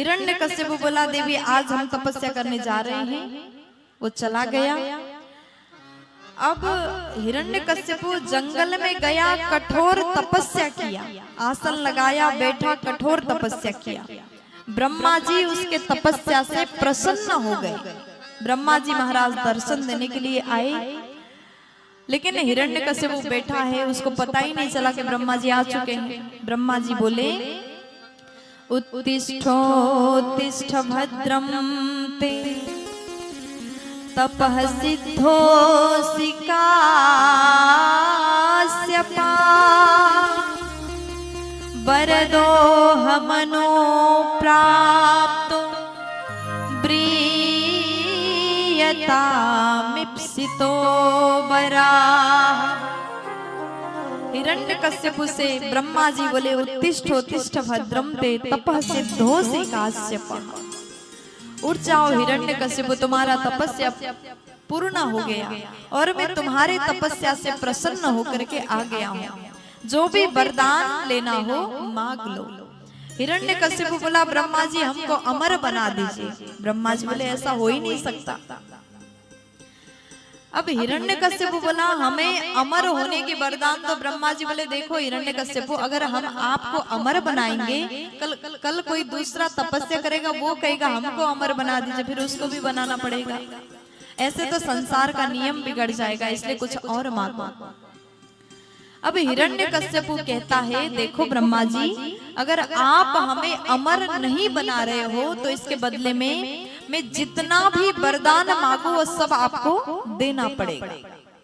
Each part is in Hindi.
हिरण्यकश्यप बोला देवी आज हम तपस्या करने जा रहे हैं। वो चला गया। अब हिरण्यकश्यप जंगल में गया, कठोर तपस्या किया, आसन लगाया, बैठा, कठोर तपस्या किया। ब्रह्मा जी उसके तपस्या से प्रसन्न हो गए। ब्रह्मा जी महाराज दर्शन देने के लिए आए, लेकिन हिरण्यकश्यप बैठा है, उसको पता ही नहीं चला कि ब्रह्मा जी आ चुके हैं। ब्रह्मा जी बोले उत्तिष्ठोत्तिष्ठ भद्रं ते तपः सिद्धोऽसि काश्यपा वरदोऽहमनो प्राप्तो ब्रीयतामीप्सितो वराः। हिरण्यकश्यप से ब्रह्मा जी बोले उत्तिष्ठ भद्रं ते तपः सिद्धोऽसि काश्यप। उठ जाओ हिरण्यकश्यप, तुम्हारा तपस्या पूर्ण हो गया और मैं तुम्हारे तपस्या से प्रसन्न होकर के आ गया हूँ। जो भी वरदान लेना हो मांग लो। हिरण्यकश्यप बोला ब्रह्मा जी हमको अमर बना दीजिए। ब्रह्मा जी बोले ऐसा हो ही नहीं सकता। अब हिरण्यकश्यप बोला हमें अमर होने के वरदान तो ब्रह्मा जी बोले देखो हिरण्यकश्यप, अगर हम आपको अमर बनाएंगे, कल कोई दूसरा तपस्या करेगा, वो कहेगा हमको अमर बना दीजिए, फिर उसको भी बनाना पड़ेगा। ऐसे तो संसार का नियम बिगड़ जाएगा, इसलिए कुछ और मांगो। अब हिरण्यकश्यप कहता है देखो ब्रह्मा जी, अगर आप हमें अमर नहीं बना रहे हो तो इसके बदले में मैं जितना भी वरदान मांगू वो सब आपको देना पड़ेगा।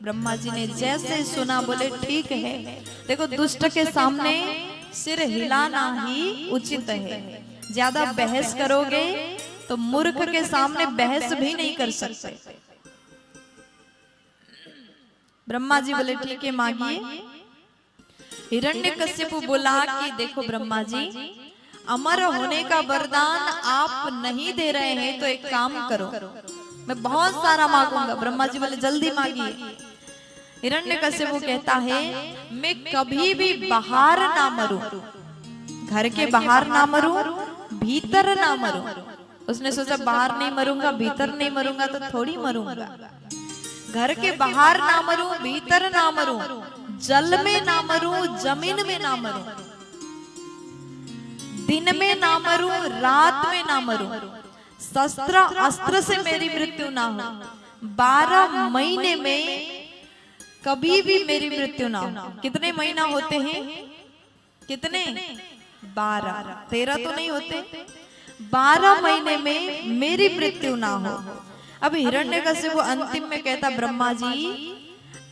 ब्रह्मा जी ने जैसे सुना बोले ठीक है। देखो दुष्ट के सामने सिर हिलाना ही उचित है। ज्यादा बहस करोगे तो मूर्ख के सामने बहस भी नहीं कर सकते। ब्रह्मा जी बोले ठीक है मांगिए। हिरण्यकश्यप बोला कि देखो ब्रह्मा जी, अमर होने का वरदान आप नहीं दे रहे हैं तो एक काम करो, मैं बहुत सारा मांगूंगा। ब्रह्मा जी बोले जल्दी मांगिए। हिरण्यकश्यप कहता है मैं कभी भी बाहर ना मरूं, घर के बाहर ना मरूं, भीतर ना मरूं। उसने सोचा बाहर नहीं मरूंगा, भीतर नहीं मरूंगा तो थोड़ी मरूंगा। घर के बाहर ना मरूं, भीतर ना मरूं, जल में ना मरूं, जमीन में ना मरूं, दिन में ना मरूं, रात में ना मरूं, शस्त्र अस्त्र से मेरी मृत्यु ना हो, 12 महीने में कभी भी मेरी मृत्यु ना हो। कितने महीना होते हैं? कितने? 12, 13 तो नहीं होते। 12 महीने में मेरी मृत्यु ना हो। अब हिरण्यकश्यप अंतिम में कहता ब्रह्मा जी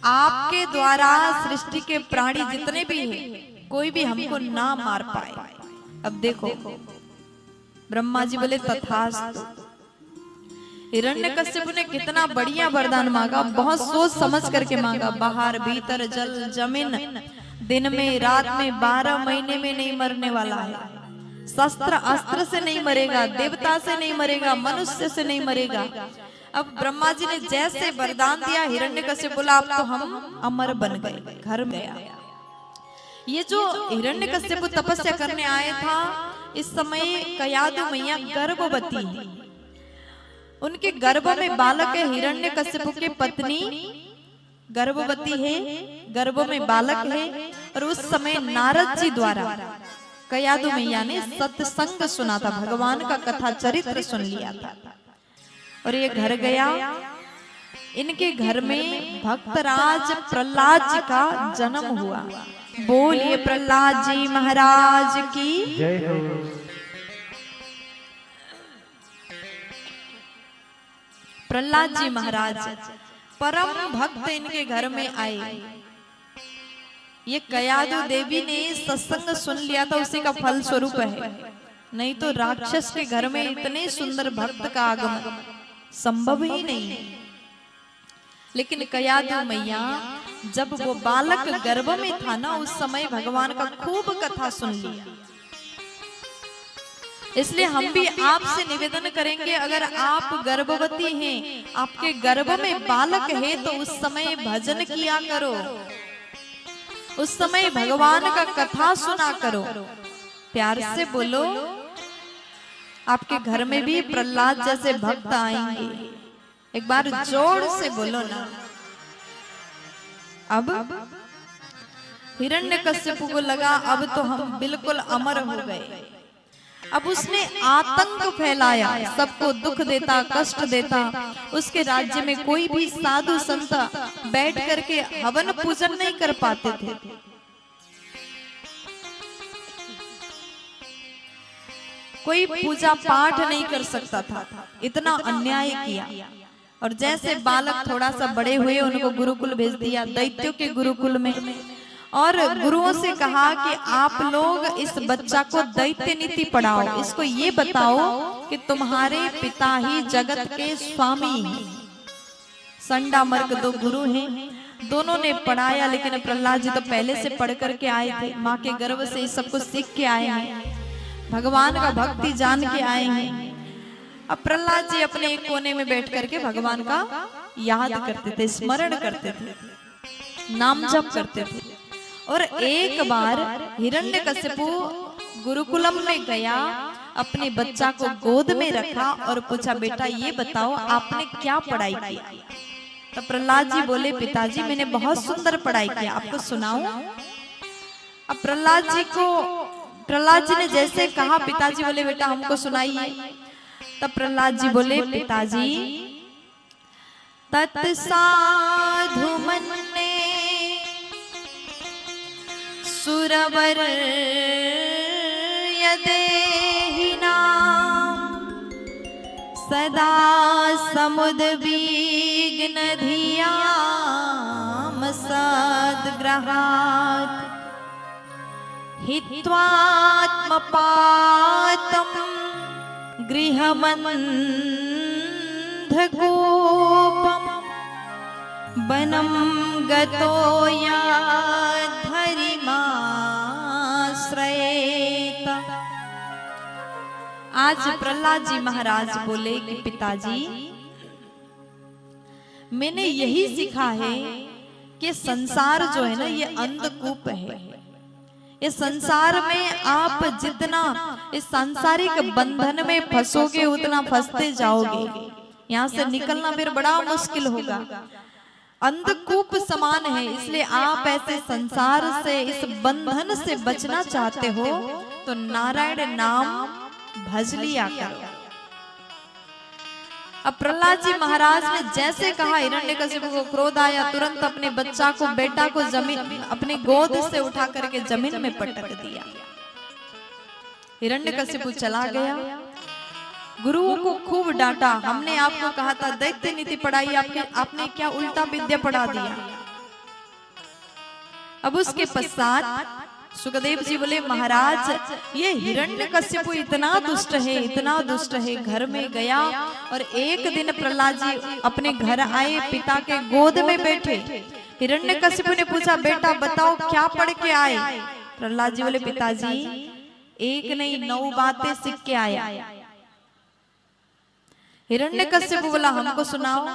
आपके द्वारा सृष्टि के प्राणी जितने भी हैं कोई भी हमको ना मार पाए। अब देखो ब्रह्मा जी बोले तथास्तु। हिरण्यकश्यप ने कितना बढ़िया वरदान मांगा, बहुत सोच समझ करके मांगा। बाहर भीतर जल जमीन, दिन में रात में, 12 महीने में नहीं मरने वाला है। शस्त्र अस्त्र से नहीं मरेगा, देवता से नहीं मरेगा, मनुष्य से नहीं मरेगा। अब ब्रह्मा जी ने जैसे वरदान दिया, हिरण्यकश्यप बोला अब तो हम अमर बन गए, घर में गया। ये जो हिरण्यकश्यप तपस्या करने आया था, इस समय कयादु मैया गर्भवती है। उनके गर्भ में बालक है। हिरण्यकश्यप की पत्नी गर्भवती है, गर्भ में बालक है। और उस समय नारद जी द्वारा कयादु मैया ने सत्संग सुना था, भगवान का कथा चरित्र सुन लिया था। और ये घर गया। इनके घर में भक्तराज प्रहलाद जी का जन्म हुआ। बोलिए प्रहलाद जी महाराज की जय हो। प्रहलाद जी महाराज परम भक्त इनके घर में आए। ये कयादु देवी ने सत्संग सुन लिया था, उसी का फल स्वरूप है। नहीं तो राक्षस के घर में इतने सुंदर भक्त का आगमन संभव ही नहीं। लेकिन कयादु मैया जब वो बालक गर्भ में था ना, उस समय भगवान का खूब कथा सुन लिया। इसलिए हम भी आपसे निवेदन करेंगे, अगर आप गर्भवती हैं, आपके गर्भ में बालक है, तो उस समय भजन किया करो, उस समय भगवान का कथा सुना करो। प्यार से बोलो आपके घर में भी प्रहलाद जैसे भक्त आएंगे। एक बार जोर से बोलो ना। अब हिरण्यकश्यप को लगा अब तो हम बिल्कुल अमर हो गए। अब उसने आतंक फैलाया, सबको दुख देता, कष्ट देता। उसके राज्य में कोई भी साधु संत बैठ करके हवन पूजन नहीं कर पाते थे। कोई पूजा पाठ नहीं कर सकता था, इतना अन्याय किया। और जैसे बालक थोड़ा सा बड़े हुए, उनको गुरुकुल भेज दिया, दैत्यों के गुरुकुल में। और गुरुओं से कहा कि आप लोग इस बच्चा को दैत्य नीति पढ़ाओ, इसको ये बताओ कि तुम्हारे पिता ही जगत के स्वामी हैं। संडामर्क दो गुरु हैं, दोनों ने पढ़ाया। लेकिन प्रहलाद जी तो पहले से पढ़ करके आए थे, माँ के गर्भ से सब कुछ सीख के आए हैं, भगवान का भक्ति जान के आए हैं। अब प्रहलाद जी अपने एक कोने में बैठ करके भगवान का याद करते थे, स्मरण करते थे, नाम जप करते थे। और एक बार हिरण्यकशिपु गुरुकुलम में गया, अपने बच्चा को गोद में रखा और पूछा, बेटा ये बताओ आपने क्या पढ़ाई की? तो प्रहलाद जी बोले, पिताजी मैंने बहुत सुंदर पढ़ाई की, आपको सुनाऊं? अब प्रहलाद जी ने जैसे कहा, पिताजी बोले बेटा हमको सुनाइए। तब प्रहलाद जी बोले, पिताजी तत्साधु मन्ने सुरवर यदेहिना सदा समुद्विग्न धियाम सद्ग्रहात् हित्वात्मपातं गृहमन्धकूपम् वनं गतो याधरिमाश्रयेत। आज प्रहलाद जी महाराज बोले कि पिताजी मैंने यही सीखा है कि संसार जो है ना ये अंधकूप है। इस संसार में आप जितना इस सांसारिक बंधन में फंसोगे उतना फंसते जाओगे, यहाँ से निकलना फिर बड़ा मुश्किल होगा। अंधकूप समान है, इसलिए आप ऐसे संसार से इस बंधन से बचना चाहते हो तो नारायण नाम भज लिया करो। अब प्रहलाद जी महाराज ने जैसे कहा, हिरण्यकशिपु को क्रोध आया, तुरंत अपने बच्चा को, बेटा को जमीन अपनी गोद से उठा करके जमीन में पटक दिया। हिरण्यकशिपु चला गया। गुरुओं को खूब डांटा, हमने आपको कहा था दैत्य नीति पढ़ाई, आपने क्या उल्टा विद्या पढ़ा दिया। अब उसके पश्चात सुखदेव जी बोले, महाराज ये हिरण्यकशिपु इतना दुष्ट है, इतना दुष्ट है। घर में गया और एक दिन प्रहलाद जी अपने घर आए, पिता के गोद में बैठे। हिरण्यकशिपु ने पूछा, बेटा बताओ क्या पढ़ के आए? प्रहलाद जी बोले, पिताजी एक नहीं 9 बातें सीख के आया। हिरण्यकशिपु बोला, हमको सुनाओ।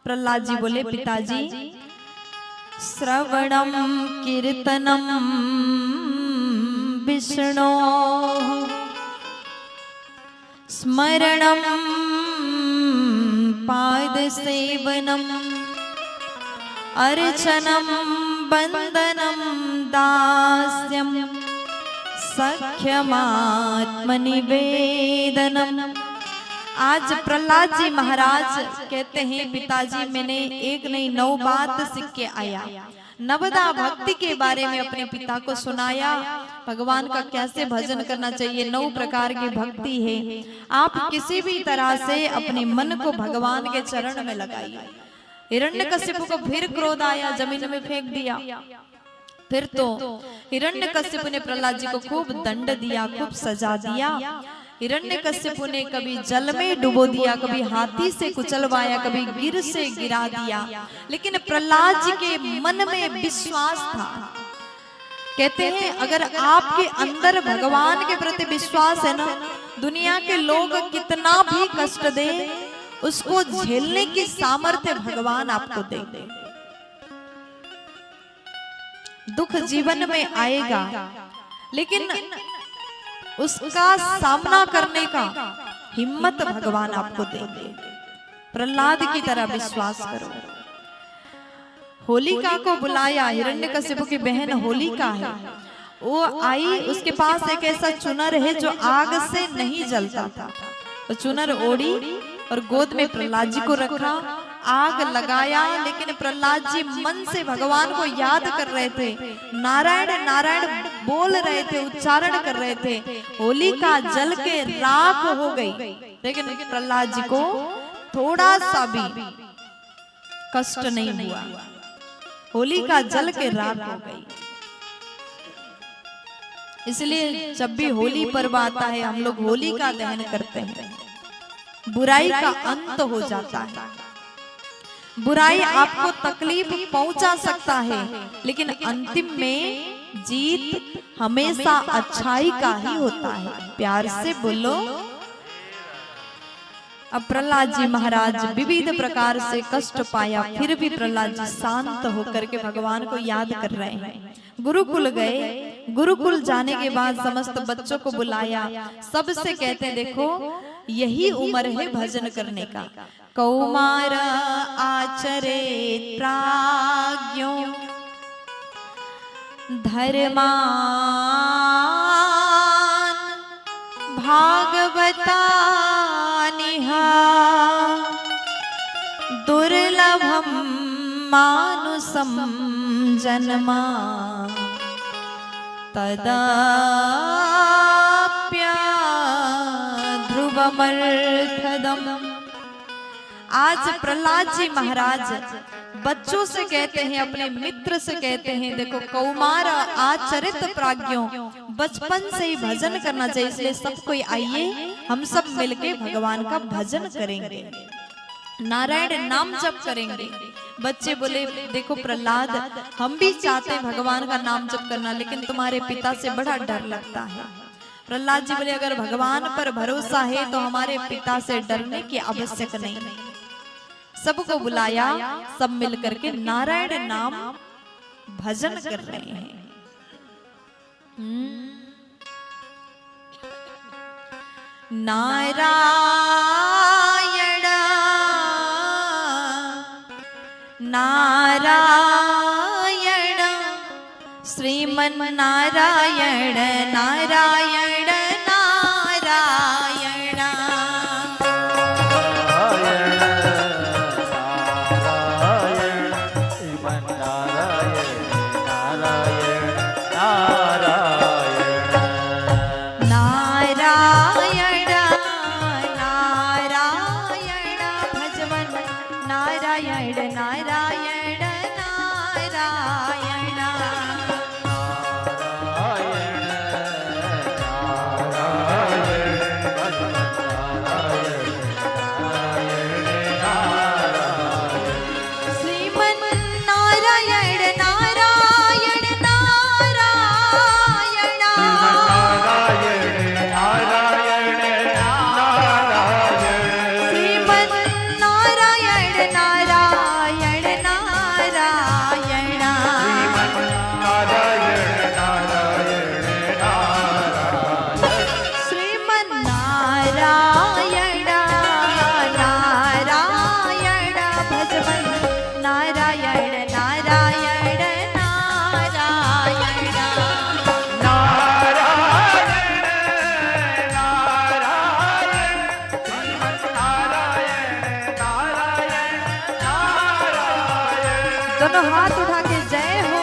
प्रहलाद जी बोले, पिताजी श्रवणम कीर्तनम विष्णो स्मरणम पाद सेवनम अर्चनम बंदनम दास्यम सख्यमात्मनिवेदनम। आज प्रहलाद जी महाराज कहते हैं, पिताजी मैंने एक नहीं 9 बात सीख के आया। नवदा भक्ति के बारे में अपने पिता को सुनाया, भगवान का कैसे भजन करना चाहिए। 9 प्रकार की भक्ति है। आप किसी भी तरह से अपने मन को भगवान के चरण में लगाइए। हिरण्यकशिपु को फिर क्रोध आया, जमीन में फेंक दिया। फिर तो हिरण्यकशिपु ने प्रहलाद जी को खूब दंड दिया, खूब सजा दिया। हिरण्यकशिपु ने कभी जल में डुबो दिया, कभी हाथी से कुचलवाया, कभी गिर से गिरा दिया। लेकिन प्रहलाद जी के मन में विश्वास था। कहते हैं अगर आपके अंदर भगवान के प्रति विश्वास है ना, दुनिया के लोग कितना भी कष्ट दे, उसको झेलने की सामर्थ्य भगवान आपको दे। दुख जीवन में आएगा, लेकिन उसका सामना करने का हिम्मत भगवान आपको देंगे। प्रहलाद की तरह विश्वास करो। होलिका को बुलाया, हिरण्यकशिपु की बहन होलिका है, वो आई, उसके पास एक ऐसा चुनर है जो आग से नहीं जलता था। तो चुनर ओढ़ी और गोद में प्रहलाद जी को रखा, आग लगाया, लेकिन प्रहलाद जी मन से भगवान को याद कर रहे थे, नारायण नारायण बोल रहे थे, उच्चारण कर रहे थे। होलिका जल के राख हो गई, लेकिन प्रहलाद जी को थोड़ा सा भी कष्ट नहीं हुआ। होलिका जल के राख हो गई। इसलिए जब भी होली पर्व आता है हम लोग होलिका दहन करते हैं, बुराई का अंत हो जाता है। बुराई आपको तकलीफ पहुंचा सकता है, लेकिन अंतिम में जीत हमेशा अच्छाई का ही होता है। प्यार से बोलो। अब प्रहलाद जी महाराज विविध प्रकार से कष्ट पाया, फिर भी प्रहलाद जी शांत होकर के भगवान को याद कर रहे हैं। गुरुकुल गए, गुरुकुल जाने के बाद समस्त बच्चों को बुलाया, सबसे कहते देखो यही उम्र है भजन करने का। कौमार आचरे प्राज्ञो धर्मान भागवता दुर्लभम मानुषम जन्मा ध्रुवमर्थदम। आज प्रहलाद जी महाराज बच्चों से कहते हैं, अपने मित्र से कहते हैं, देखो कौमार आचरित प्राज्ञों, बचपन से ही भजन करना चाहिए। इसलिए सब कोई आइए, हम सब मिलके भगवान का भजन करेंगे, नारायण नाम जप करेंगे। बच्चे बोले देखो प्रहलाद, हम भी चाहते भगवान का नाम जप करना, लेकिन तुम्हारे पिता से बड़ा डर लगता है। प्रहलाद जी बोले अगर भगवान पर भरोसा है तो हमारे पिता से डरने की आवश्यक नहीं। सबको बुलाया, सब मिलकर के नारायण नाम भजन कर रहे हैं। नारायण नारायण श्रीमन नारायण नारायण नारायण दोनों हाथ उठा के जय हो।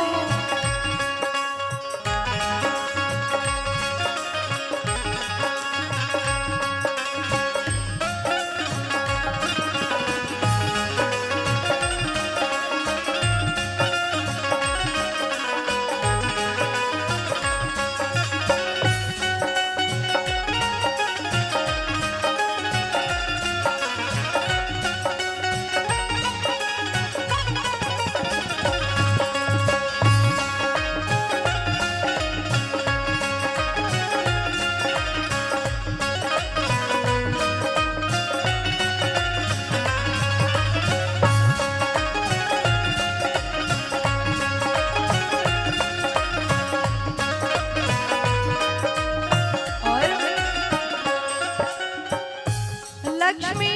लक्ष्मी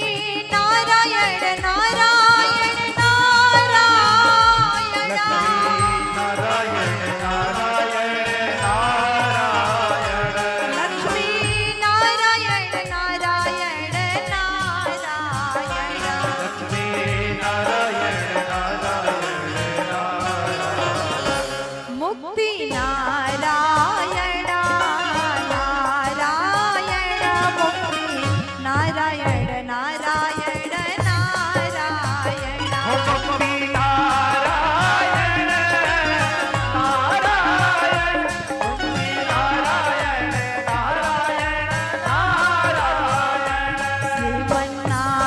नारायण नारायण नारायण लक्ष्मी नारायण नारायण नारायण मुक्ति नारायण नारायण मुक्ति नारायण नारायण नारायण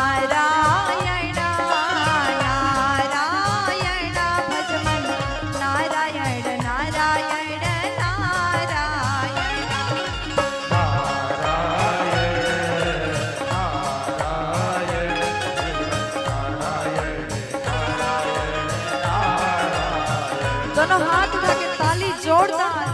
श्रीमन्नारायण नारायण भजमन नारायण नारायण नारायण दोनों हाथ उठा के ताली जोरदार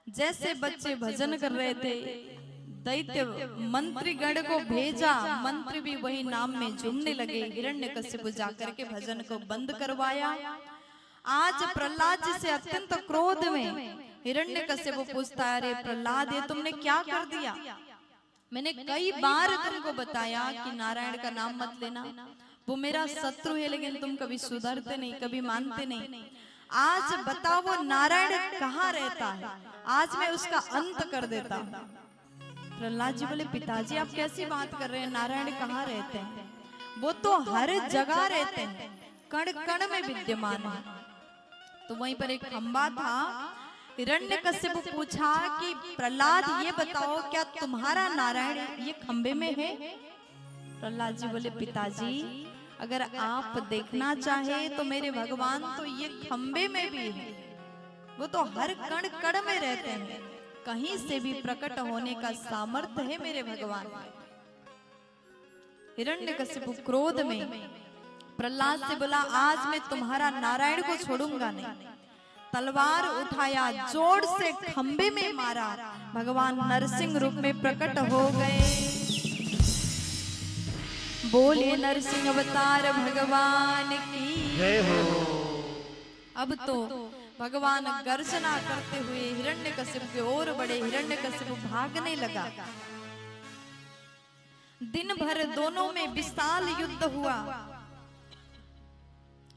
जैसे बच्चे भजन कर रहे थे, दैत्य मंत्रीगण को भेजा, मंत्री भी वही नाम में झूमने लगे। हिरण्यकशिपु जाकर के भजन को बंद करवाया। आज प्रहलाद जी से अत्यंत क्रोध में हिरण्यकशिपु पूछता है, अरे प्रहलाद ये तुमने क्या कर दिया? मैंने कई बार तुमको बताया कि नारायण का नाम मत लेना, वो मेरा शत्रु है, लेकिन तुम कभी सुधरते नहीं, कभी मानते नहीं। आज बताओ वो नारायण कहाँ रहता है, आज मैं उसका अंत कर देता हूँ। प्रहलाद जी बोले, पिताजी आप कैसी बात कर रहे हैं, नारायण कहाँ रहते हैं? वो तो हर जगह रहते हैं, कण कण में विद्यमान है। तो वहीं पर एक खंबा था। हिरण्यकशिपु पूछा कि प्रहलाद ये बताओ, क्या तुम्हारा नारायण ये खंबे में है? प्रहलाद जी बोले, पिताजी अगर आप देखना चाहे तो मेरे भगवान तो ये खंबे में भी है, वो तो हर कण कण में रहते हैं, कहीं से भी प्रकट होने का सामर्थ्य है मेरे भगवान। हिरण्यकशिपु क्रोध में प्रहलाद से बोला, आज मैं तुम्हारा नारायण को छोड़ूंगा नहीं। तलवार उठाया, जोर से खंबे में मारा, भगवान नरसिंह रूप में प्रकट हो गए। बोले नरसिंह अवतार भगवान की जय हो। अब तो भगवान गर्जना करते हुए हिरण्यकशिपु की ओर बढ़े। हिरण्यकशिपु भागने लगा। दिन भर दोनों में विशाल युद्ध हुआ।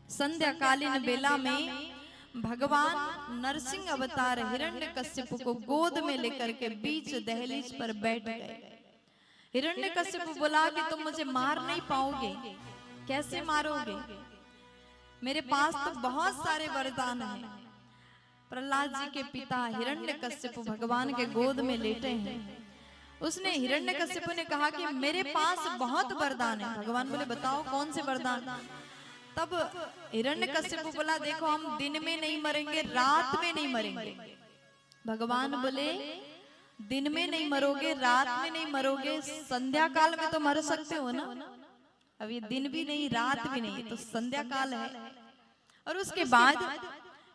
संध्याकालीन बेला में भगवान नरसिंह अवतार हिरण्यकशिपु को गोद में लेकर के बीच दहलीज पर बैठ गए। हिरण्यकशिपु बोला कि तुम मुझे मार नहीं पाओगे, कैसे मारोगे? मेरे पास तो बहुत सारे वरदान हैं। प्रहलाद जी के पिता हिरण्यकशिपु भगवान के गोद में लेटे हैं। उसने हिरण्यकशिपु ने कहा कि मेरे पास बहुत वरदान है। भगवान बोले, बताओ कौन से वरदान? तब हिरण्यकशिपु बोला, देखो हम दिन में नहीं मरेंगे, रात में नहीं मरेंगे। भगवान बोले, दिन में नहीं मरोगे, रात में नहीं मरोगे, संध्या काल में तो मर सकते हो ना। अब ये दिन भी नहीं रात भी नहीं, तो संध्या काल है। और उसके बाद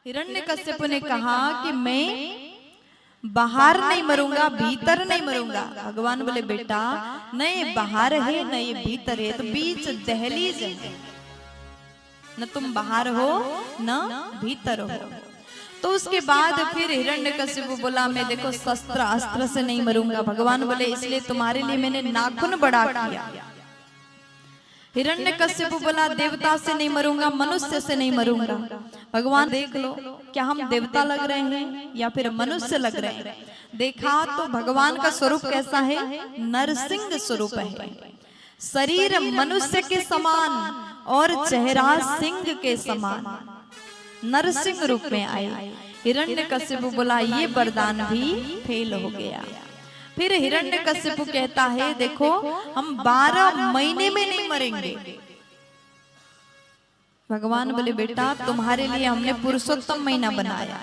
हिरण्यकशिपु ने कहा कि मैं बाहर नहीं मरूंगा, भीतर नहीं मरूंगा। भगवान बोले, बेटा न ये बाहर है न ये भीतर है, तो बीच दहलीज है, न तुम बाहर हो न भीतर हो। तो उसके बाद फिर हिरण्यकशिपु बोला, मैं देखो शस्त्र अस्त्र से नहीं मरूंगा। भगवान बोले, इसलिए तुम्हारे लिए मैंने नाखून बड़ा किया। हिरण्यकशिपु बोला, देवता से नहीं मरूंगा, मनुष्य से नहीं मरूंगा। भगवान देख लो, क्या हम देवता लग रहे हैं या फिर मनुष्य लग रहे हैं? देखा तो भगवान का स्वरूप कैसा है? नरसिंह स्वरूप है। शरीर मनुष्य के समान और चेहरा सिंह के समान, नरसिंह रूप में आए। हिरण्यकशिपु बोला, ये वरदान भी फेल हो गया। फिर हिरण्यकशिपु कहता है, देखो हम 12 महीने में नहीं मरेंगे। भगवान बोले, बेटा तुम्हारे लिए हमने पुरुषोत्तम महीना बनाया।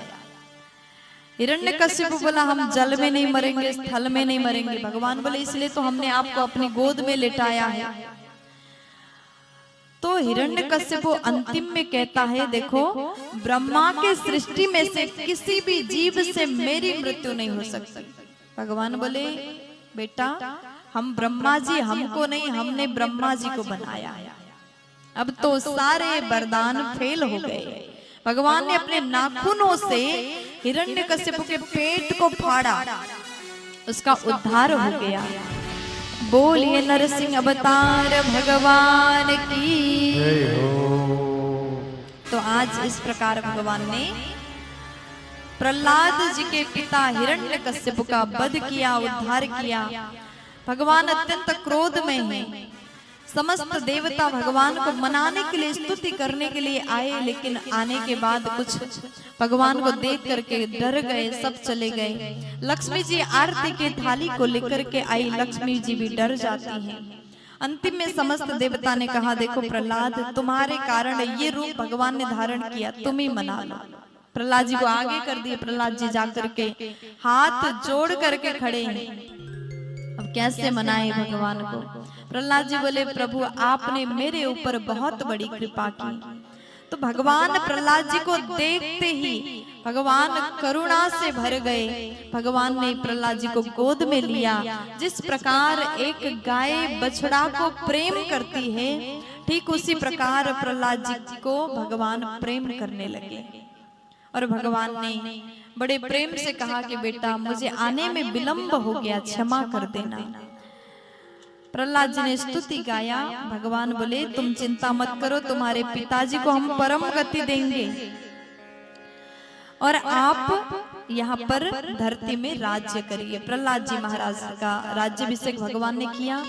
हिरण्यकशिपु बोला, हम जल में नहीं मरेंगे, स्थल में नहीं मरेंगे। भगवान बोले, इसलिए तो हमने आपको अपनी गोद में लेटाया है। तो हिरण्यकशिपु अंतिम में कहता है, देखो ब्रह्मा के सृष्टि में से किसी भी जीव से मेरी मृत्यु नहीं हो सकती। भगवान बोले, बेटा हम ब्रह्मा जी हमको नहीं, हमने ब्रह्मा जी को बनाया। अब तो सारे वरदान फेल हो गए। भगवान ने अपने नाखूनों से हिरण्यकशिपु के पेट को फाड़ा, उसका उद्धार हो गया। बोलिए नरसिंह अवतार भगवान की जय हो। तो आज इस प्रकार भगवान ने प्रहलाद जी के पिता हिरण्यकशिपु का वध किया, उद्धार किया। भगवान अत्यंत क्रोध में है। समस्त देवता भगवान को मनाने के लिए, स्तुति करने के लिए आए, लेकिन आने के बाद कुछ भगवान को देख करके डर गए, सब चले गए। लक्ष्मी जी आरती के थाली को लेकर के आई, लक्ष्मी जी भी डर जाती हैं। अंतिम में समस्त देवता ने कहा, देखो प्रहलाद तुम्हारे कारण ये रूप भगवान ने धारण किया, तुम ही मना लो। प्रहलाद जी को आगे कर दिए। प्रहलाद जी जाकर के हाथ जोड़ करके खड़े हैं। अब कैसे मनाए भगवान को? प्रहलाद जी बोले, प्रभु आपने मेरे ऊपर बहुत बड़ी कृपा की। तो भगवान प्रहलाद जी को देखते ही भगवान करुणा से भर गए। भगवान ने प्रहलाद जी को गोद में लिया। जिस प्रकार एक गाय बछड़ा को प्रेम करती है, ठीक उसी प्रकार प्रहलाद जी को भगवान प्रेम करने लगे। और भगवान ने बड़े प्रेम से कहा कि बेटा मुझे आने में विलंब हो गया, क्षमा कर देना। प्रहलाद जी ने स्तुति गाया। भगवान बोले तुम चिंता मत करो, तुम्हारे पिताजी को हम परम गति देंगे और आप यहाँ पर धरती में राज्य करिए। प्रहलाद जी महाराज का राज्याभिषेक भगवान ने किया।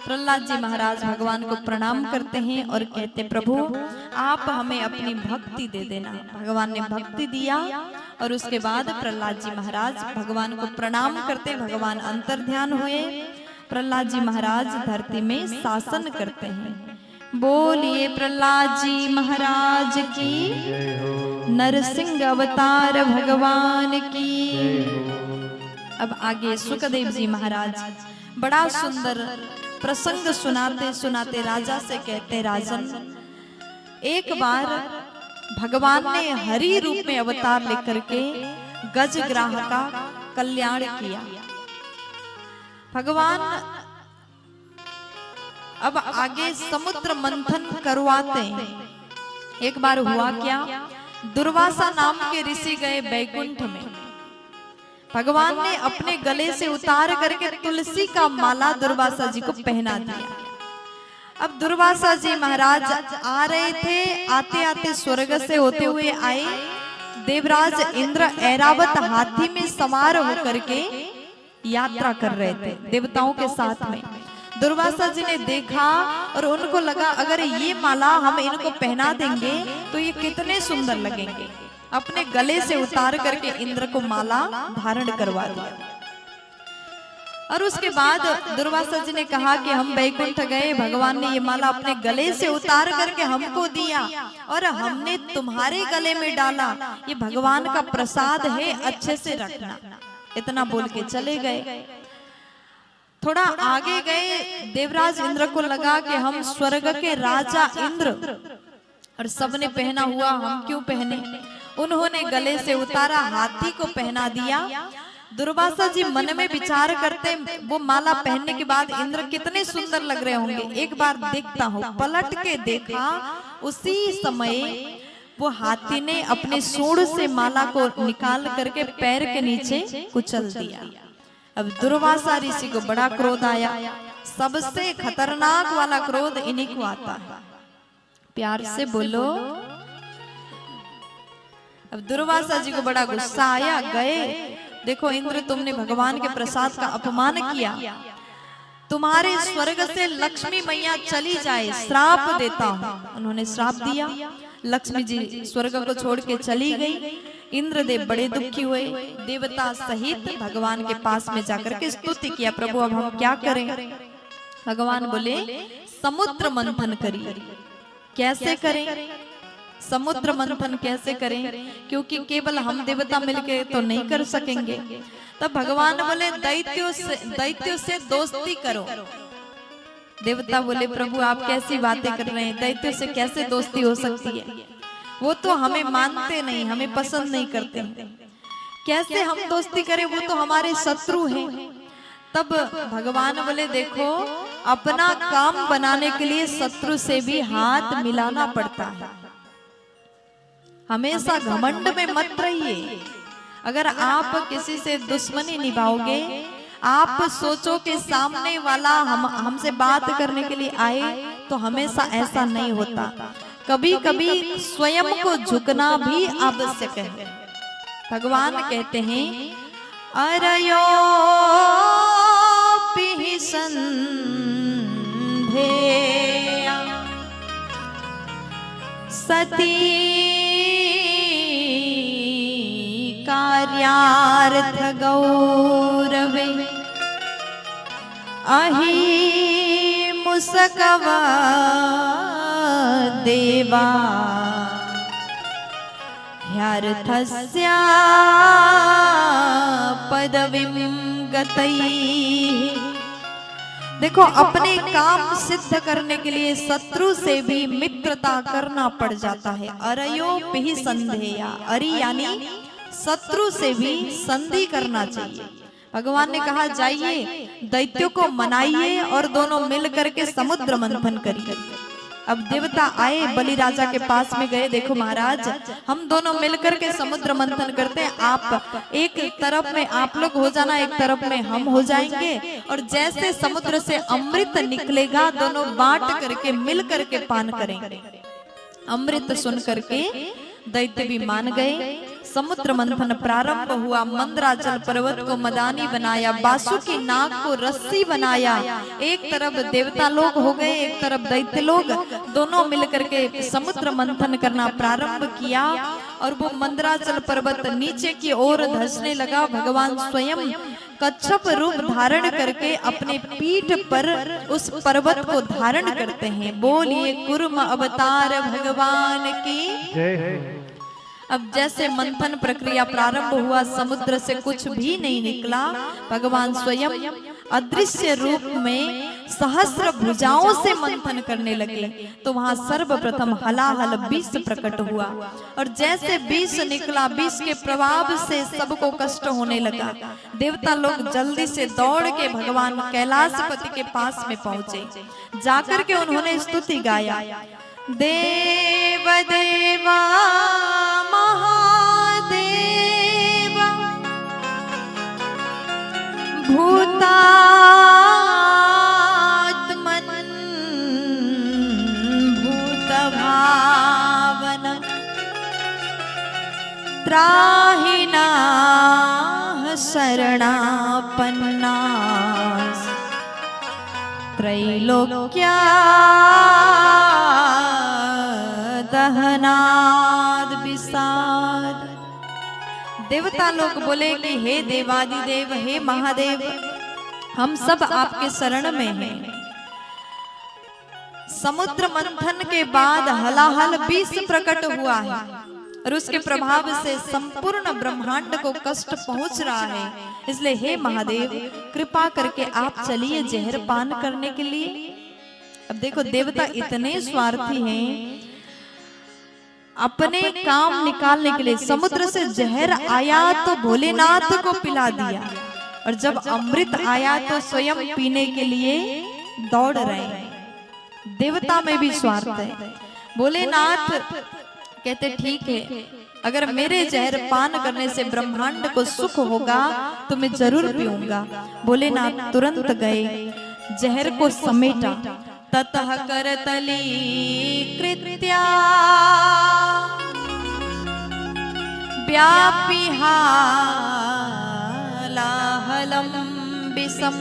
प्रहलाद जी महाराज भगवान को प्रणाम करते हैं और कहते प्रभु आप हमें अपनी भक्ति दे देना। भगवान ने भक्ति दिया और उसके बाद प्रहलाद जी महाराज भगवान को प्रणाम करते, भगवान अंतर ध्यान हुए। प्रहलाद जी महाराज धरती में शासन करते हैं। बोलिए प्रहलाद जी महाराज की, नरसिंह अवतार भगवान की। अब आगे सुखदेव जी महाराज बड़ा सुंदर प्रसंग सुनाते सुनाते राजा से कहते राजन, एक बार भगवान ने हरि रूप में अवतार लेकर के गजग्राह का कल्याण किया। भगवान अब आगे समुद्र मंथन करवाते हैं। एक बार हुआ क्या, दुर्वासा नाम के ऋषि गए बैकुंठ में। भगवान ने अपने गले से उतार करके तुलसी का माला दुर्वासा जी को पहना दिया। अब दुर्वासा जी महाराज आ रहे थे, आते आते स्वर्ग से होते हुए आए। देवराज इंद्र ऐरावत हाथी में सवार होकर के यात्रा कर रहे थे देवताओं के साथ में। दुर्वासा जी ने देखा और उनको लगा अगर ये माला हम इनको पहना देंगे तो ये कितने सुंदर लगेंगे। अपने गले से उतार करके इंद्र को माला धारण करवा दिया। और उसके बाद दुर्वासा जी ने कहा कि हम बैकुंठ गए, भगवान ने ये माला अपने गले से उतार करके हमको दिया और हमने तुम्हारे गले में डाला, ये भगवान का प्रसाद है, अच्छे से रखना। इतना बोल के चले गए। थोड़ा आगे गए, देवराज इंद्र को लगा कि हम स्वर्ग के राजा इंद्र और सबने पहना हुआ, हम क्यों पहने। उन्होंने गले से उतारा, हाथी को पहना दिया। दुर्वासा जी मन में विचार करते वो माला पहनने के बाद इंद्र कितने सुंदर लग रहे होंगे, एक बार देखता हूँ। पलट के देखा, उसी समय वो हाथी ने अपने सूंड से माला को निकाल करके पैर के नीचे कुचल दिया। अब दुर्वासा ऋषि को बड़ा क्रोध आया। सबसे खतरनाक वाला क्रोध इन्हीं को आता है। प्यार से बोलो। अब दुर्वासा जी को बड़ा गुस्सा आया। गए, देखो इंद्र तुमने भगवान के प्रसाद का अपमान किया, तुम्हारे स्वर्ग से लक्ष्मी मैया चली जाए, श्राप देता हूँ। उन्होंने श्राप दिया। लक्ष्मी जी स्वर्ग को छोड़ के चली गई। इंद्रदेव बड़े दुखी हुए, देवता सहित भगवान के पास में जाकर के स्तुति किया, प्रभु अब हम क्या करें। भगवान बोले समुद्र मंथन करिए। कैसे करें समुद्र मंथन, कैसे करें, क्योंकि केवल हम देवता मिलके तो नहीं कर सकेंगे। तब भगवान बोले दैत्यों से दोस्ती करो। देवता बोले प्रभु आप कैसी बातें कर रहे हैं, दैत्यों से कैसे दोस्ती हो सकती है, वो तो हमें मानते नहीं, हमें पसंद नहीं करते, कैसे हम दोस्ती करें, वो तो हमारे शत्रु हैं। तब भगवान बोले देखो अपना काम बनाने के लिए शत्रु से भी हाथ मिलाना पड़ता है। हमेशा घमंड में मत रहिए। अगर आप किसी से दुश्मनी निभाओगे, आप सोचो कि सामने वाला हमसे बात करने के लिए आए, तो हमेशा ऐसा नहीं होता। कभी कभी स्वयं को झुकना भी आवश्यक है। भगवान कहते हैं अरयो पिहि संधेया सती कार्यार्थ गौरवे अहि मुसकवा देवा ह्यर्थस्य पदवीं गतैः देखो अपने काम सिद्ध करने के लिए शत्रु से भी मित्रता करना पड़ जाता है। अरयो पिहि संधेया, अरि यानी शत्रु से भी संधि करना चाहिए। भगवान ने कहा जाइए दैत्यों को मनाइए और दोनों मिल करके समुद्र मंथन करिए। अब देवता आए बलि राजा के पास में गए, देखो महाराज हम दोनों मिलकर के समुद्र मंथन करते हैं, आप एक तरफ में आप लोग हो जाना, एक तरफ में हम हो जाएंगे, और जैसे समुद्र से अमृत निकलेगा दोनों बांट करके मिल करके पान करेंगे। अमृत सुन करके दैत्य भी मान गए। समुद्र मंथन प्रारंभ हुआ। मंदराचल पर्वत को मदानी बनाया, बासुकी नाग को रस्सी बनाया। एक तरफ देवता लोग हो गए, एक तरफ दैत्य लोग, दोनों मिलकर के समुद्र मंथन करना प्रारंभ किया और वो मंदराचल पर्वत नीचे की ओर धंसने लगा। भगवान स्वयं कच्छप रूप धारण करके अपने पीठ पर उस पर्वत को धारण करते हैं। बोलिए कुर्म अवतार भगवान की जय। अब जैसे मंथन प्रक्रिया प्रारंभ हुआ, समुद्र से कुछ भी नहीं निकला। भगवान स्वयं अदृश्य रूप में सहस्र भुजाओं से मंथन करने लगे। तो वहां सर्वप्रथम हलाहल विष प्रकट हुआ और जैसे विष निकला, विष के प्रभाव से सबको कष्ट होने लगा। देवता लोग जल्दी से दौड़ के भगवान कैलाशपति के पास में पहुंचे। जाकर के उन्होंने स्तुति गाया, देव देवा महादेव भूतात्मन भूत भावन त्राहि नाः शरणापन्नास् त्रैलोक्या दहनाद विषाद। देवता लोग बोले कि हे देवादिदेव, हे महादेव, हम सब आपके शरण में हैं। समुद्र मंथन के बाद हलाहल विष प्रकट हुआ है और उसके प्रभाव से संपूर्ण ब्रह्मांड को कष्ट पहुंच रहा है। इसलिए हे महादेव कृपा करके आप चलिए जहर पान करने के लिए। अब देखो देवता इतने स्वार्थी हैं, अपने काम निकालने के लिए समुद्र से जहर आया तो भोलेनाथ को पिला दिया, और जब अमृत आया तो स्वयं पीने के लिए दौड़ रहे हैं। देवता में भी स्वार्थ है। भोलेनाथ कहते ठीक है, अगर मेरे जहर पान करने से ब्रह्मांड को सुख होगा तो मैं जरूर पीऊंगा। भोलेनाथ तुरंत गए, जहर को समेटा, ततः करतली कृत्या व्यापी हालाहलम विषम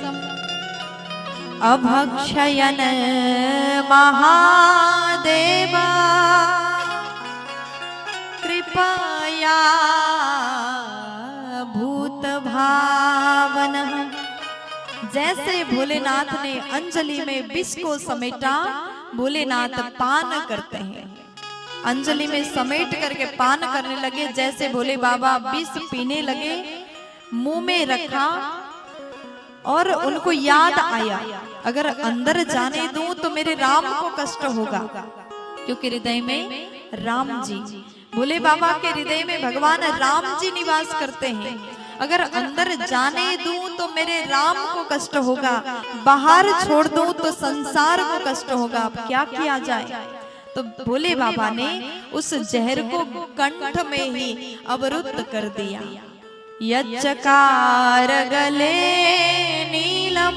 अभक्षयन महादेवा कृपया भूत भावन। जैसे भोलेनाथ ने अंजलि में विष को समेटा, भोलेनाथ पान करते हैं। अंजलि में समेट करके पान करने लगे। जैसे भोले बाबा विष पीने लगे, मुंह में रखा और उनको याद आया, अगर अंदर जाने दूं तो मेरे राम को कष्ट होगा, क्योंकि हृदय में राम जी, भोले बाबा के हृदय में भगवान राम जी निवास करते हैं। अगर अंदर जाने दूं तो मेरे राम को कष्ट होगा, बाहर छोड़ दूं तो संसार को कष्ट होगा। अब क्या किया जाए? तो भोले बाबा ने उस जहर को कंठ में ही अवरुद्ध कर दिया। यच्चकार गले नीलम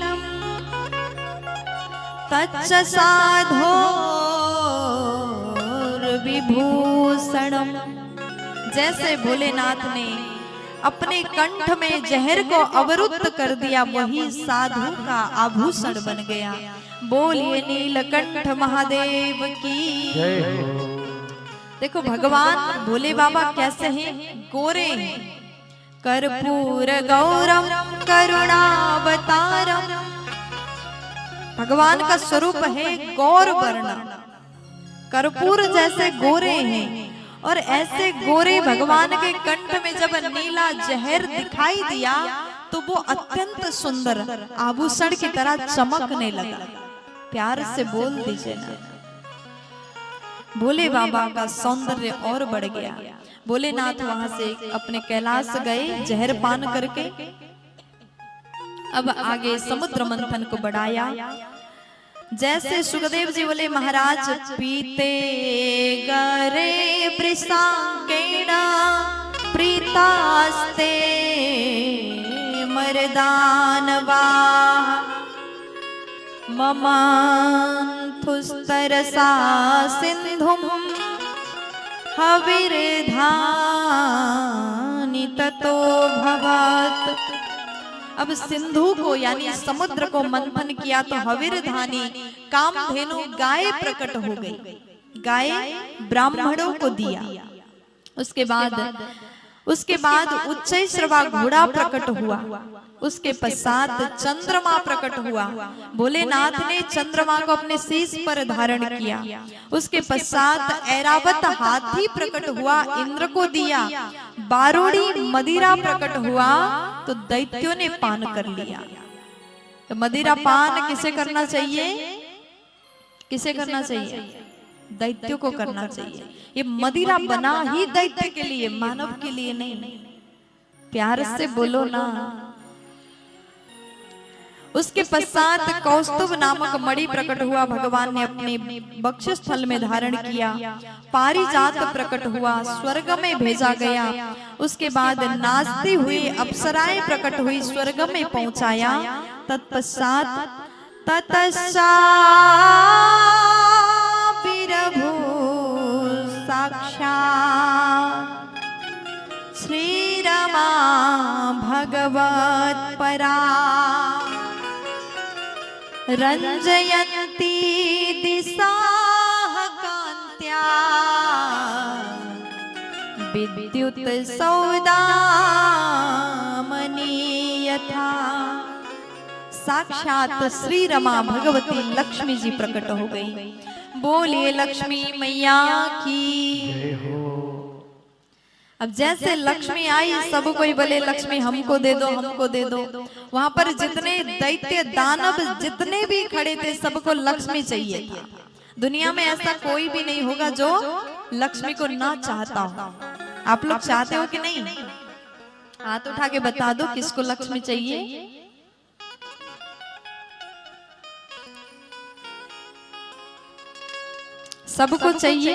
तच्च साधोर विभूषणम। जैसे भोलेनाथ ने अपने कंठ में जहर को अवरुद्ध कर दिया, वही साधु का आभूषण बन गया। बोलिए नीलकंठ महादेव की जय। देखो भगवान भोले बाबा कैसे हैं, गोरे हैं। कर्पूर गौरम करुणावतारम, भगवान का स्वरूप है गौर वर्ण, कर्पूर जैसे गोरे हैं। और ऐसे गोरे भगवान के कंठ में जब नीला जहर दिखाई दिया तो वो अत्यंत सुंदर आभूषण की तरह चमकने लगा। प्यार से बोल दीजिए ना। भोले बाबा का सौंदर्य और बढ़ गया। भोलेनाथ वहां से अपने कैलाश गए जहर पान करके। अब आगे समुद्र मंथन को बढ़ाया। जैसे सुखदेव जी बोले, महाराज पीते गरे वृषांकेण प्रीतास्ते मरदानवा ममांथुस्तरसा सिंधुम हविर्धानि ततो भवत्। अब सिंधु को यानी समुद्र को मंथन किया तो हविर्धानी कामधेनु गाय प्रकट हो गई। गाय ब्राह्मणों को दिया। उसके बाद उच्चैश्रवा घोड़ा प्रकट हुआ। उसके पश्चात चंद्रमा प्रकट हुआ। भोलेनाथ ने चंद्रमा को अपने शीश पर धारण किया। उसके पश्चात ऐरावत हाथी प्रकट हुआ, इंद्र को दिया। बारोड़ी मदिरा प्रकट हुआ तो दैत्यों ने पान कर लिया। तो मदिरा पान किसे करना चाहिए? किसे करना चाहिए? दैत्यों को करना चाहिए। ये मदिरा बना ही दैत्य के लिए, मानव के लिए नहीं। प्यार से बोलो ना। उसके पश्चात कौस्तुभ नामक मणि प्रकट हुआ। भगवान ने अपने वक्षस्थल में धारण किया। पारिजात प्रकट हुआ, स्वर्ग में भेजा गया। उसके बाद नाचती हुई अप्सराएं प्रकट हुई, स्वर्ग में पहुंचाया। तत्पश्चात ततश्चाभिरभू साक्षात् श्री रमा भगवत परा रंजयन्ती दिशाः कान्त्या विद्युत सौदामणि यथा। साक्षात श्री रमा भगवती लक्ष्मी जी प्रकट हो गई। बोलिए लक्ष्मी मैया की। अब जैसे लक्ष्मी आई, सब कोई बोले लक्ष्मी हमको दे दो, हमको दे दो। वहां पर जितने दैत्य दानव जितने भी खड़े थे, सबको लक्ष्मी चाहिए था। दुनिया में ऐसा कोई भी नहीं होगा जो लक्ष्मी को ना चाहता हो। आप लोग चाहते हो कि नहीं? हाथ उठा के बता दो किसको लक्ष्मी चाहिए। सबको चाहिए?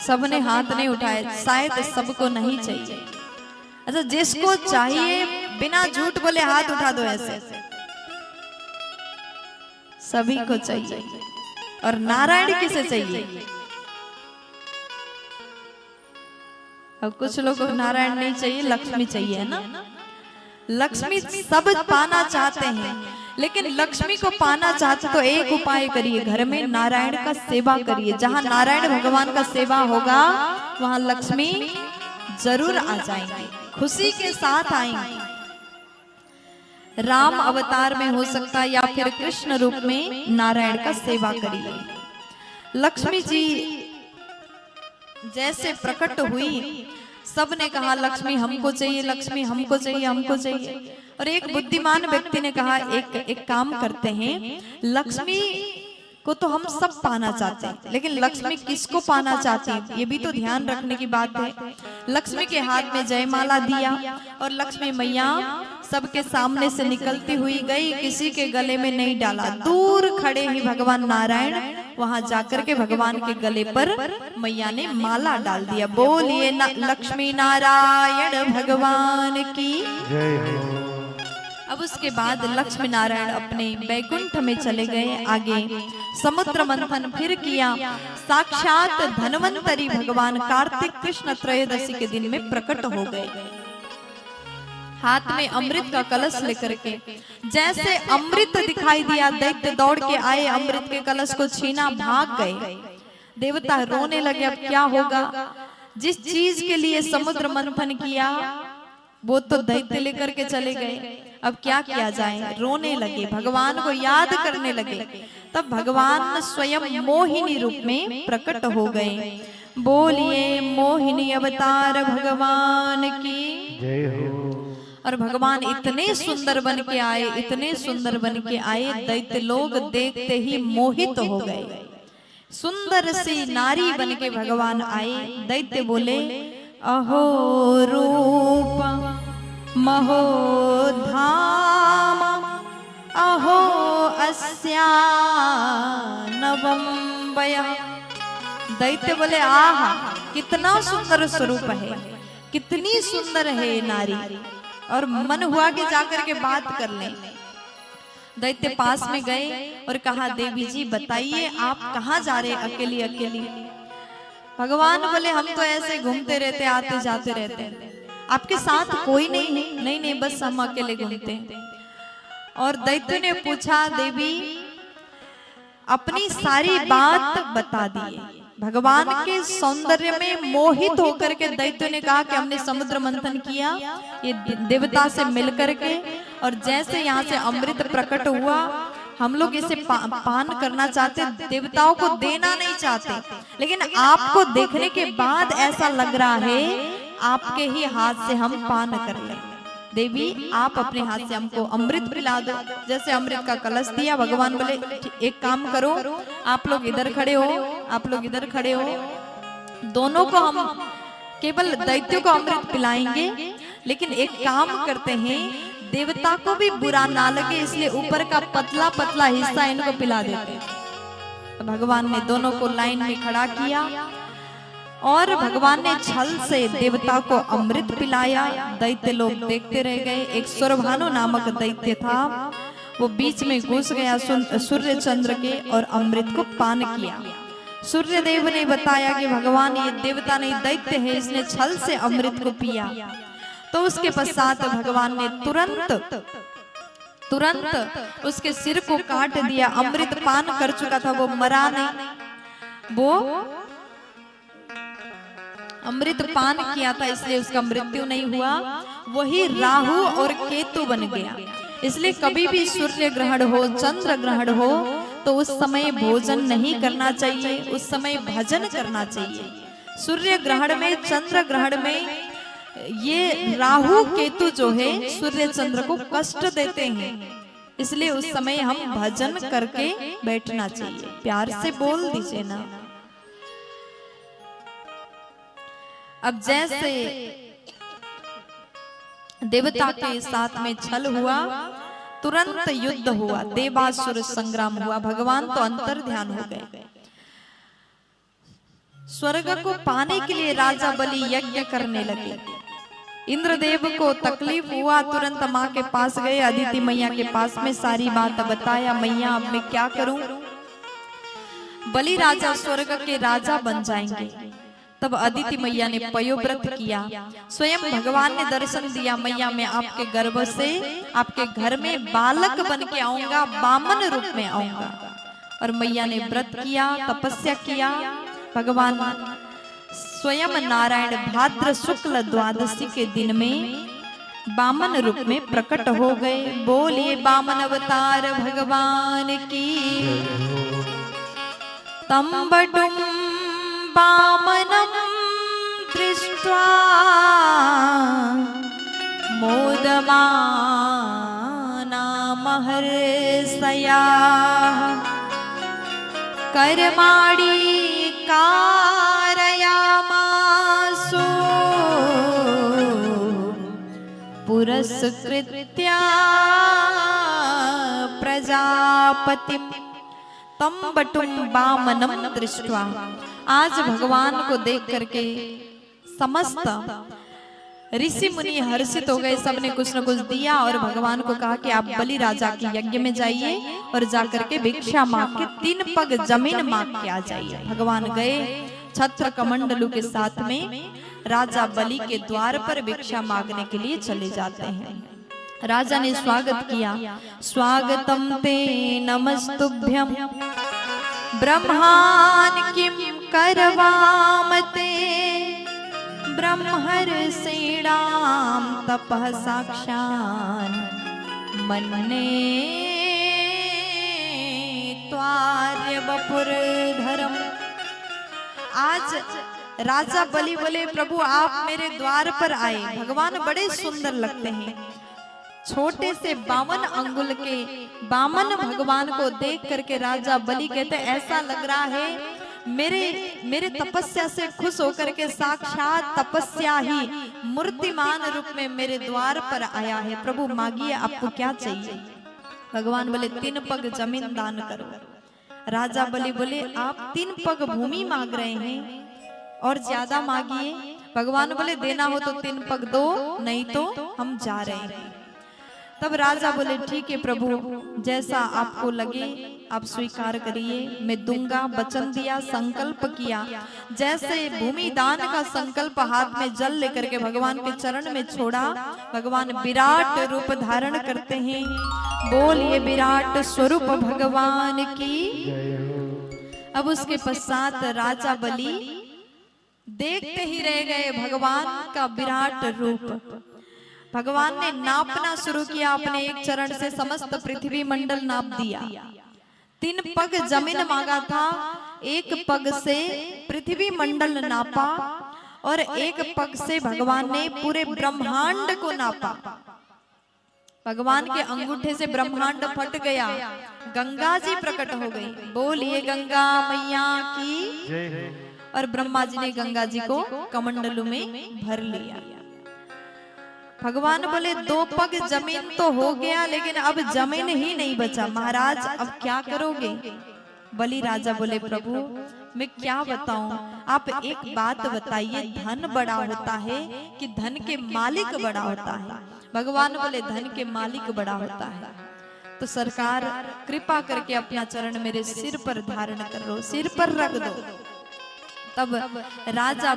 सबने हाथ नहीं उठाए, शायद सबको नहीं चाहिए। अच्छा, जिसको चाहिए बिना झूठ बोले हाथ उठा दो। ऐसे सभी को चाहिए। और नारायण किसे चाहिए? अब कुछ लोगों को नारायण नहीं चाहिए, लक्ष्मी चाहिए, है ना। लक्ष्मी सब पाना चाहते हैं, लेकिन लक्ष्मी को पाना चाहते तो एक उपाय करिए, घर में नारायण का सेवा करिए। जहाँ नारायण भगवान का सेवा होगा वहाँ लक्ष्मी जरूर आ जाएंगे, खुशी के साथ आएंगे। राम अवतार में हो सकता है या फिर कृष्ण रूप में नारायण का सेवा करिए। लक्ष्मी जी जैसे प्रकट हुई, सबने कहा लक्ष्मी हमको चाहिए, लक्ष्मी हमको चाहिए, हमको चाहिए। और एक बुद्धिमान व्यक्ति ने कहा एक काम करते हैं, लक्ष्मी को तो हम सब पाना चाहते हैं, लेकिन लक्ष्मी किसको पाना चाहती है ये भी तो ध्यान रखने की बात है। लक्ष्मी के हाथ में जयमाला दिया और लक्ष्मी मैया सबके सामने से निकलती हुई गई, किसी के गले में नहीं डाला। दूर खड़े ही भगवान नारायण वहां जाकर के भगवान के गले पर मैया ने माला डाल दिया। बोलिए लक्ष्मी नारायण भगवान की जय हो। अब उसके बाद लक्ष्मी नारायण अपने वैकुंठ में चले गए। आगे समुद्र मंथन फिर किया। साक्षात धन्वंतरी भगवान कार्तिक कृष्ण त्रयोदशी के दिन में प्रकट हो गए, हाथ में अमृत का कलश लेकर के। जैसे अमृत दिखाई दिया, दैत्य दौड़ के आए, अमृत के कलश को छीना, भाग गए। देवता रोने लगे, अब क्या होगा। जिस चीज के लिए समुद्र मंथन किया वो तो दैत्य लेकर के चले गए, अब क्या किया जाए। रोने लगे, भगवान को याद करने लगे। तब भगवान स्वयं मोहिनी रूप में प्रकट हो गए। बोलिए मोहिनी अवतार भगवान की जय हो। और भगवान इतने सुंदर बन के आए, इतने सुंदर बन के आए, दैत्य लोग देखते ही मोहित हो गए। सुंदर सी नारी बन के भगवान आए। दैत्य बोले अहो रूप महो धाम अहो अस्या नवम वयः। दैत्य बोले आहा कितना सुंदर स्वरूप है, कितनी सुंदर है नारी। और मन हुआ कि जाकर के बात कर लें। दैत्य पास में गए और कहा देवी जी बताइए आप कहाँ जा रहे अकेली अकेली। भगवान बोले हम तो ऐसे घूमते रहते आते जाते रहते हैं, आपके साथ कोई नहीं है? नहीं नहीं बस हम अकेले घूमते हैं। और दैत्य ने पूछा देवी अपनी सारी बात बता दिए। भगवान के सौंदर्य में मोहित होकर के दैत्य ने कहा कि हमने समुद्र मंथन किया ये देवता से मिलकर के, और जैसे यहाँ से अमृत प्रकट हुआ हम लोग इसे पान करना चाहते, देवताओं को देना नहीं चाहते, लेकिन आपको देखने के बाद ऐसा लग रहा है आपके ही हाथ से हम पान कर लें। देवी आप अपने हाथ से हमको अमृत पिला दो। जैसे अमृत का कलश दिया, भगवान बोले एक काम करो आप लोग इधर खड़े हो, आप लोग इधर खड़े हो, दोनों को हम केवल दैत्यों को अमृत पिलाएंगे, लेकिन एक काम करते हैं देवता को भी बुरा ना लगे इसलिए ऊपर का पतला पतला हिस्सा इनको पिला देते हैं। भगवान ने दोनों को लाइन में खड़ा किया और भगवान ने छल से देवता को अमृत पिलाया। दैत्य लोग देखते रह गए। एक सुरभानु नामक दैत्य था, वो बीच में घुस गया सूर्य चंद्र के और अमृत को पान किया। सूर्य देव ने बताया कि भगवान ये देवता नहीं दैत्य है, इसने छल से अमृत को पिया। तो उसके पश्चात भगवान ने तुरंत उसके सिर को काट दिया। अमृत पान कर चुका था, वो मरा नहीं, वो अमृत पान किया था इसलिए उसका मृत्यु नहीं हुआ। वही राहु और केतु बन गया। इसलिए कभी भी सूर्य ग्रहण हो, चंद्र ग्रहण हो, तो उस समय भोजन नहीं करना चाहिए, उस समय भजन करना चाहिए। सूर्य ग्रहण में, चंद्र ग्रहण में ये राहु केतु जो है सूर्य चंद्र को कष्ट देते हैं, इसलिए उस समय हम भजन करके बैठना चाहिए। प्यार से बोल दीजिए ना। अब जैसे देवता के साथ में छल हुआ, तुरंत युद्ध हुआ, देवासुर संग्राम हुआ। भगवान तो अंतर ध्यान हो गए। स्वर्ग को पाने के लिए राजा बलि यज्ञ करने लगे। इंद्रदेव को तकलीफ हुआ, तुरंत माँ के पास गए, अदिति मैया के पास में सारी बात बताया। मैया अब मैं क्या करूं? बलि राजा स्वर्ग के राजा बन जाएंगे। तब अदिति मैया ने पयोव्रत किया। स्वयं भगवान ने दर्शन दिया, मैया मैं आपके गर्भ से आपके घर में बालक बन के आऊंगा, बामन रूप में आऊंगा। और मैया ने व्रत किया, तपस्या किया। भगवान स्वयं नारायण भाद्र शुक्ल द्वादशी के दिन में बामन रूप में प्रकट हो गए। बोलिए बामन अवतार भगवान की। तंबडुम बामनं दृष्ट्वा मोदमाना महर्षया कर्माणि कारयामासु पुरस्कृत्य प्रजापतिम् तंबटुम बामनम दृष्ट्वा। आज भगवान को देख करके समस्त ऋषि मुनि हर्षित हो गए। सबने कुछ न कुछ दिया और भगवान को कहा कि आप बलि राजा के यज्ञ में जाइए और जाकर के भिक्षा मांग के 3 पग जमीन मांग के आ जाइए। भगवान गए, छत्र कमंडलू के साथ में राजा बलि के द्वार पर भिक्षा मांगने के लिए चले जाते हैं। राजा ने स्वागत किया। स्वागतम ते नमस्तुभ्यम ब्रह्मान् किं करवामते ब्रह्मर्षीणां तपः साक्षान् मन्ये त्वार्य वपुर्धरम्। आज राजा बलि बोले प्रभु आप मेरे द्वार पर आए। भगवान बड़े सुंदर लगते हैं। छोटे से 52 अंगुल के बामन भगवान को देख करके राजा बलि कहते ऐसा लग रहा है मेरे तपस्या से खुश होकर के साक्षात तपस्या ही मूर्तिमान रूप में मेरे द्वार पर आया है। प्रभु मांगिए आपको क्या चाहिए। भगवान बोले 3 पग जमीन दान करो। राजा बलि बोले आप 3 पग भूमि मांग रहे हैं और ज्यादा मांगिए। भगवान बोले देना हो तो 3 पग दो, नहीं तो हम जा रहे हैं। तब राजा बोले ठीक है प्रभु, जैसा आपको लगे आप स्वीकार करिए, मैं दूंगा। वचन दिया, संकल्प किया। जैसे भूमि दान का संकल्प हाथ में जल लेकर के भगवान के चरण में छोड़ा, भगवान विराट रूप धारण करते हैं। बोलिए विराट स्वरूप भगवान की। अब उसके पश्चात राजा बलि देखते ही रह गए भगवान का विराट रूप। भगवान ने नापना शुरू किया अपने एक चरण से, समस्त पृथ्वी मंडल नाप दिया। 3 पग जमीन मांगा था, 1 पग से पृथ्वी मंडल नापा और 1 पग से भगवान ने पूरे ब्रह्मांड को नापा। भगवान के अंगूठे से ब्रह्मांड फट गया, गंगा जी प्रकट हो गई। बोलिए गंगा मैया की। और ब्रह्मा जी ने गंगा जी को कमंडलू में भर लिया। भगवान बोले 2 पग जमीन तो हो गया, लेकिन अब जमीन ही नहीं बचा। महाराज अब क्या करोगे। बलि राजा बोले प्रभु मैं क्या बताऊं, आप एक बात बताइए, धन बड़ा होता है कि धन के मालिक बड़ा होता है। भगवान बोले धन के मालिक बड़ा होता है। तो सरकार कृपा करके अपना चरण मेरे सिर पर धारण करो, सिर पर रख दो। तब राजा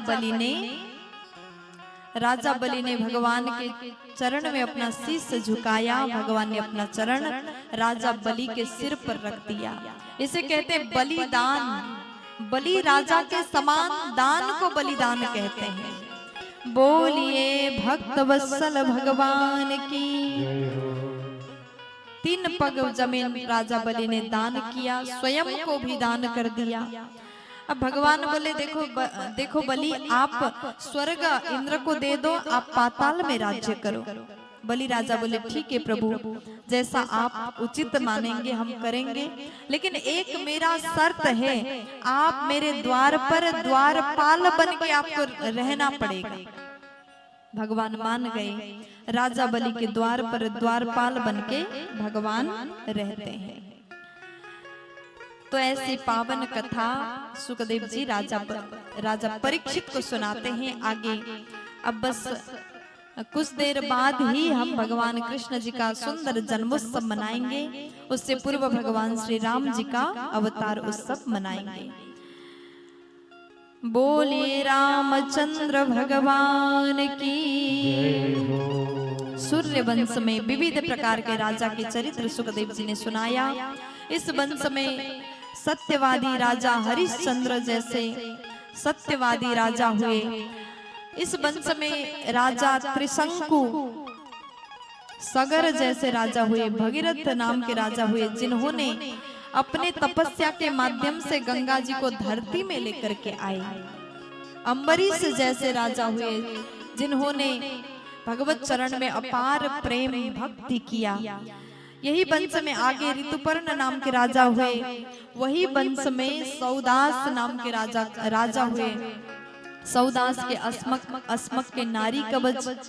बलि ने भगवान के चरण में अपना शीश झुकाया। भगवान ने अपना चरण राजा बलि के सिर पर रख दिया। इसे कहते बलिदान। बलि राजा के समान दान को बलिदान कहते हैं। बोलिए भक्त वत्सल भगवान की। 3 पग जमीन राजा बलि ने दान किया, स्वयं को भी दान कर दिया। अब भगवान बोले देखो बलि आप स्वर्ग इंद्र को दे दो, आप पाताल में राज्य करो। बलि राजा बोले ठीक है प्रभु, जैसा आप उचित मानेंगे हम करेंगे, लेकिन एक मेरा शर्त है, आप मेरे द्वार पर द्वारपाल बन के आपको रहना पड़ेगा। भगवान मान गए। राजा बलि के द्वार पर द्वारपाल बन के भगवान रहते हैं। तो ऐसी पावन कथा सुखदेव जी राजा परीक्षित को सुनाते हैं। आगे अब बस कुछ देर बाद ही हम भगवान कृष्ण जी का सुंदर जन्मोत्सव मनाएंगे। उससे पूर्व भगवान श्री राम जी का अवतार उत्सव मनाएंगे। बोलिए रामचंद्र भगवान की। सूर्य वंश में विविध प्रकार के राजा के चरित्र सुखदेव जी ने सुनाया। इस वंश में सत्यवादी राजा हरिश्चंद्र जैसे सत्यवादी राजा हुए। इस वंश में राजा त्रिशंकु सगर जैसे राजा हुए। भगीरथ नाम के राजा हुए, जिन्होंने अपने तपस्या के माध्यम से गंगा जी को धरती में लेकर के आए। अम्बरीश जैसे राजा हुए, जिन्होंने भगवत चरण में अपार प्रेम भक्ति किया। यही वंश में आगे ऋतुपर्ण नाम के राजा हुए। वही वंश में सौदास नाम के राजा हुए। सौदास के अस्मक के नारी कवच।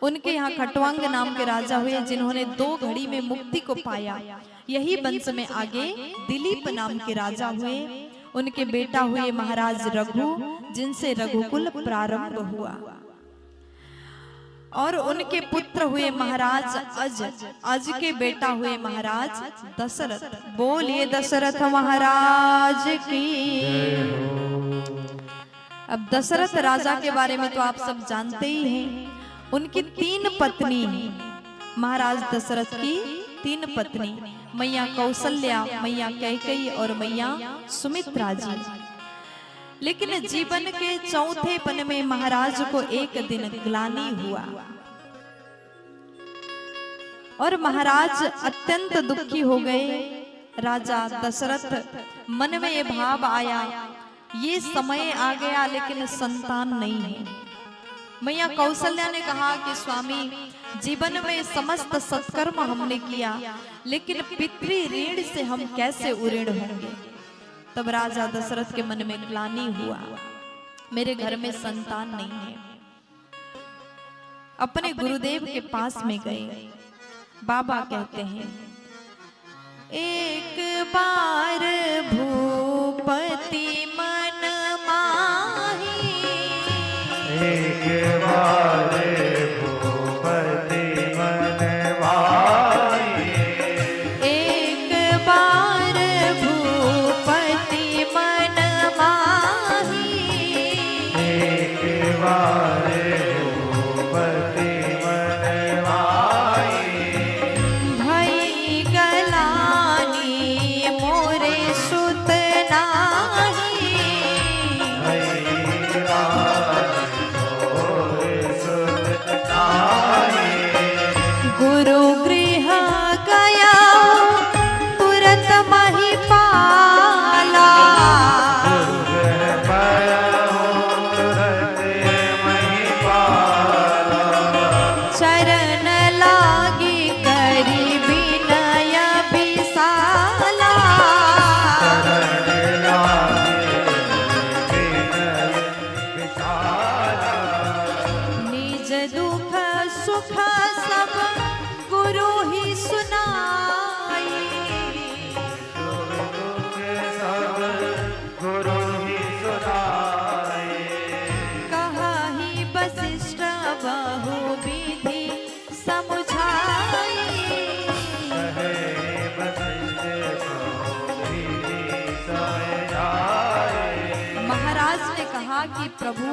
उनके यहाँ खटवांग नाम के राजा हुए, जिन्होंने 2 घड़ी में मुक्ति को पाया। यही वंश में आगे दिलीप नाम के राजा हुए। उनके बेटा हुए महाराज रघु, जिनसे रघुकुल प्रारंभ हुआ। और उनके पुत्र हुए महाराज अज के बेटा हुए महाराज दशरथ। बोलिए दशरथ महाराज की। अब दशरथ राजा के बारे में तो आप सब जानते ही हैं। उनकी 3 पत्नी हैं। महाराज दशरथ की 3 पत्नी, मैया कौशल्या, मैया कैकेयी और मैया सुमित्रा जी। लेकिन जीवन के 4थे पन में महाराज को एक दिन ग्लानि हुआ और महाराज अत्यंत दुखी हो गए। राजा दशरथ मन में ये भाव आया, ये समय आ गया लेकिन संतान नहीं है। मैया कौशल्या ने कहा कि स्वामी, जीवन में समस्त सत्कर्म हमने किया, लेकिन पितृ ऋण से हम कैसे उऋण होंगे। तब राजा दशरथ के मन में ग्लानि हुआ, मेरे घर में संतान नहीं है। अपने गुरुदेव के पास में गए। बाबा कहते हैं, एक बार भूपति मन माही, एक बार भूपति मन माही, एक बार भूपति मन माही, एक बार भूपति मन माही, भई गलानी मोरे सुत नाही, गुरु गृह गया तुरंत महिपाला, चरण लागी करी विनय विशाला, निज दुख सुख सब गुरु ही सुनाई, गुरु ही सुनाए, कहाहि वशिष्ठ बहु विधि समुझाई। कहे वशिष्ठ विधि समझाए। महाराज ने कहा कि प्रभु,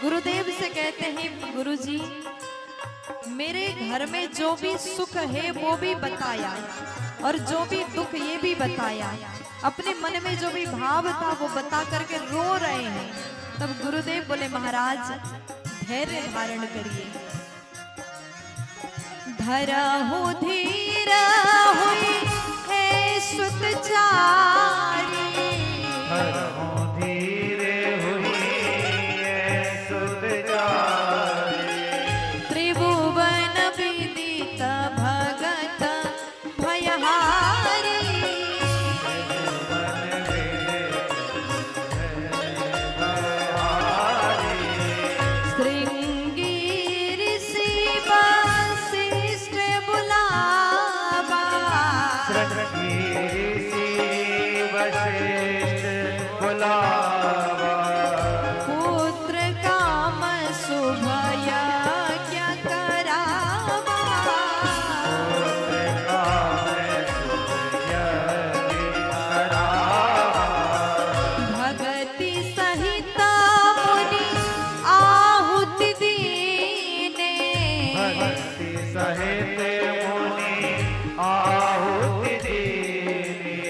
गुरुदेव से कहते हैं, गुरुजी मेरे घर में जो भी सुख है वो भी बताया, और जो भी दुख ये भी बताया, अपने मन में जो भी भाव था वो बता करके रो रहे हैं। तब गुरुदेव बोले, महाराज धैर्य धारण करिए, धरहु धीर हुई है सुत चारी, हरहु धीरे हुई है सुत चारी, त्रिभुवन विदित भगत भयहारी, श्रृंगी ऋषि वशिष्ठ बुलावा, वशिष्ठ बुलावा, पुत्र काम शुभ यज्ञ करावा, भगति सहित मुनि आहुति दीने, भक्ति सहित मुनि आहुति दीने,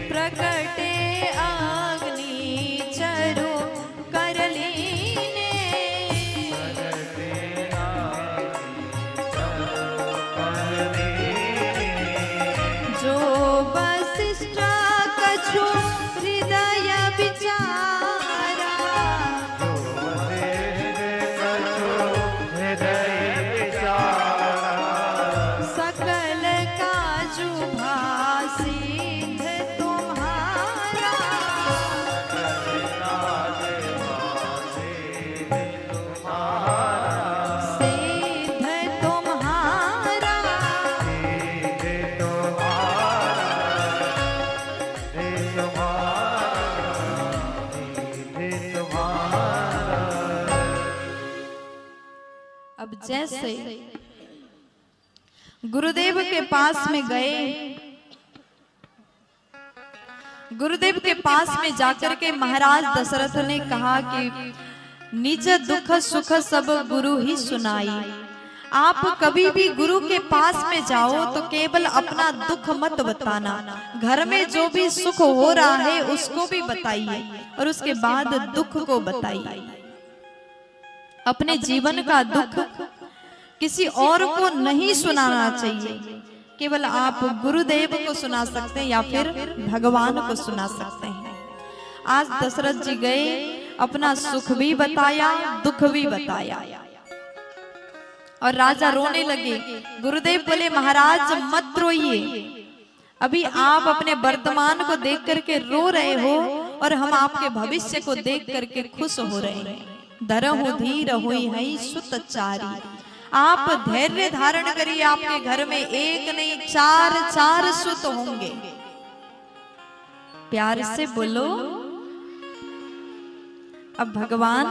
प्रकटे अग्नि चरु कर लीने, जो वशिष्ठ कछु हृदय विचारा, सकल काजु भासित तुम्हारा, सिद्ध तुम्हारा, अब जैसे गुरुदेव के पास में गए, गुरुदेव के पास में जाकर के महाराज दशरथ ने कहा कि निज दुख सुख सब गुरु ही सुनाई। आप कभी भी गुरु के पास में जाओ तो केवल अपना दुख मत बताना, घर में जो भी सुख हो रहा है उसको भी बताइए और उसके बाद दुख को बताइए। अपने जीवन का दुख किसी और को नहीं सुनाना चाहिए, केवल आप गुरुदेव को सुना सकते हैं या फिर भगवान को सुना सकते हैं। आज दशरथ जी गए, अपना सुख भी बताया, दुख भी बताया, और राजा रोने लगे। गुरुदेव बोले महाराज मत रोइए, अभी आप अपने वर्तमान को देख करके रो रहे हो और हम आपके भविष्य को देख करके खुश हो रहे हैं। धरहु धीर हुई है सुतचारी, आप धैर्य धारण करिए, आपके घर में एक नहीं चार सुत होंगे। प्यार से बोलो। अब भगवान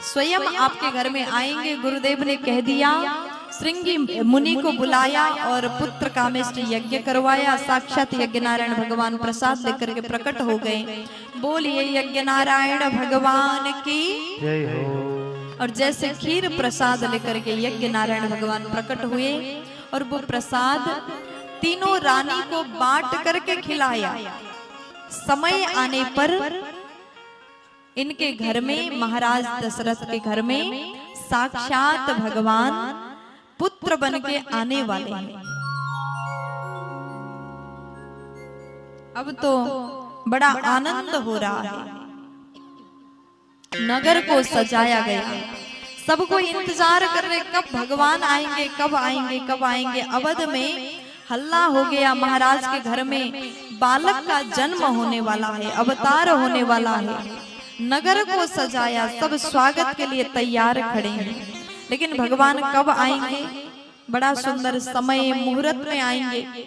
स्वयं आपके घर में आएंगे। गुरुदेव ने कह दिया, श्रृंगी मुनि को बुलाया और पुत्र कामेष्टि यज्ञ करवाया। साक्षात यज्ञ नारायण भगवान प्रसाद लेकर के प्रकट हो गए। बोलिए यज्ञ नारायण भगवान की जय हो। और जैसे खीर प्रसाद लेकर के यज्ञ नारायण भगवान प्रकट हुए और वो प्रसाद तीनों रानी को बांट करके खिलाया। समय आने पर इनके घर में, महाराज दशरथ के घर में साक्षात भगवान पुत्र बन के आने वाले हैं। अब तो बड़ा आनंद हो रहा है। नगर को सजाया गया, सबको इंतजार कर रहे कब भगवान आएंगे, कब आएंगे, कब आएंगे। अवध में हल्ला हो गया, महाराज के घर में बालक का जन्म होने वाला है, अवतार होने वाला है। नगर को सजाया, सब स्वागत के लिए तैयार खड़े हैं। लेकिन भगवान कब आएंगे? बड़ा सुंदर समय मुहूर्त में आएंगे।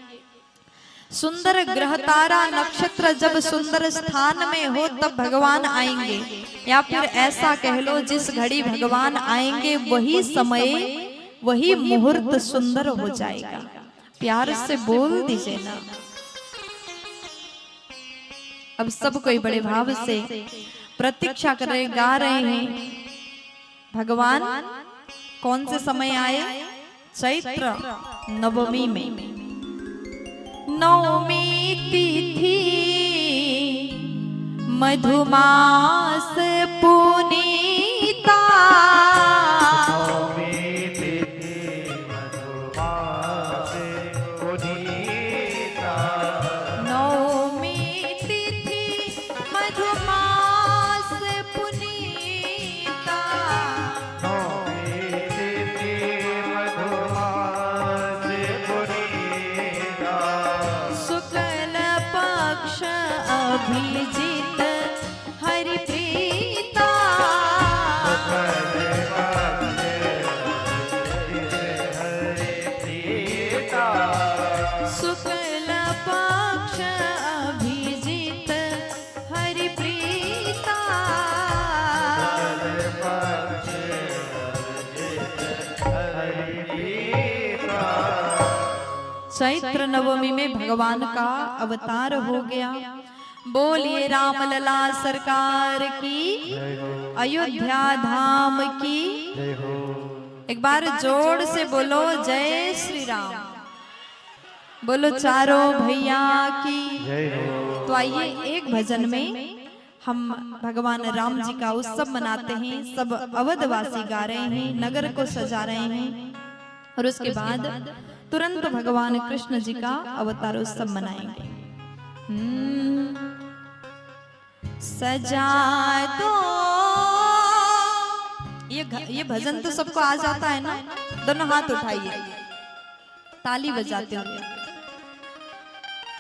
सुंदर ग्रह तारा नक्षत्र जब सुंदर स्थान में हो तब भगवान आएंगे, या फिर ऐसा कह लो जिस घड़ी भगवान आएंगे वही समय, वही मुहूर्त सुंदर हो जाएगा। प्यार से बोल दीजिए ना। अब सब कोई बड़े भाव से प्रतीक्षा कर रहे, गा रहे हैं। भगवान कौन से समय आए? चैत्र नवमी में। नवमी तिथि मधुमास पुनीता, नवमी तिथि मधुमास पुनीता, नवमी तिथि मधुमास पुनीता, नवमी तिथि मधुमास पुनीता, शुक्ल पक्ष अभिजित हरि प्रीता, शुक्ल पक्ष अभिजित हरि प्रीता। चैत्र नवमी में भगवान का अवतार हो गया। बोलिए राम लला सरकार की, अयोध्या धाम की। जय हो। एक बार जोर से बोलो जय श्री राम। बोलो चारों भैया की जय हो। तो आइए एक भजन में हम भगवान राम जी का उत्सव मनाते हैं। सब अवधवासी गा रहे हैं, नगर को सजा रहे हैं, और उसके बाद तुरंत भगवान कृष्ण जी का अवतार उत्सव मनाएंगे। सजा दो, ये भजन तो सबको आ जाता है ना? दोनों हाथ उठाइए, ताली बजाते हुए।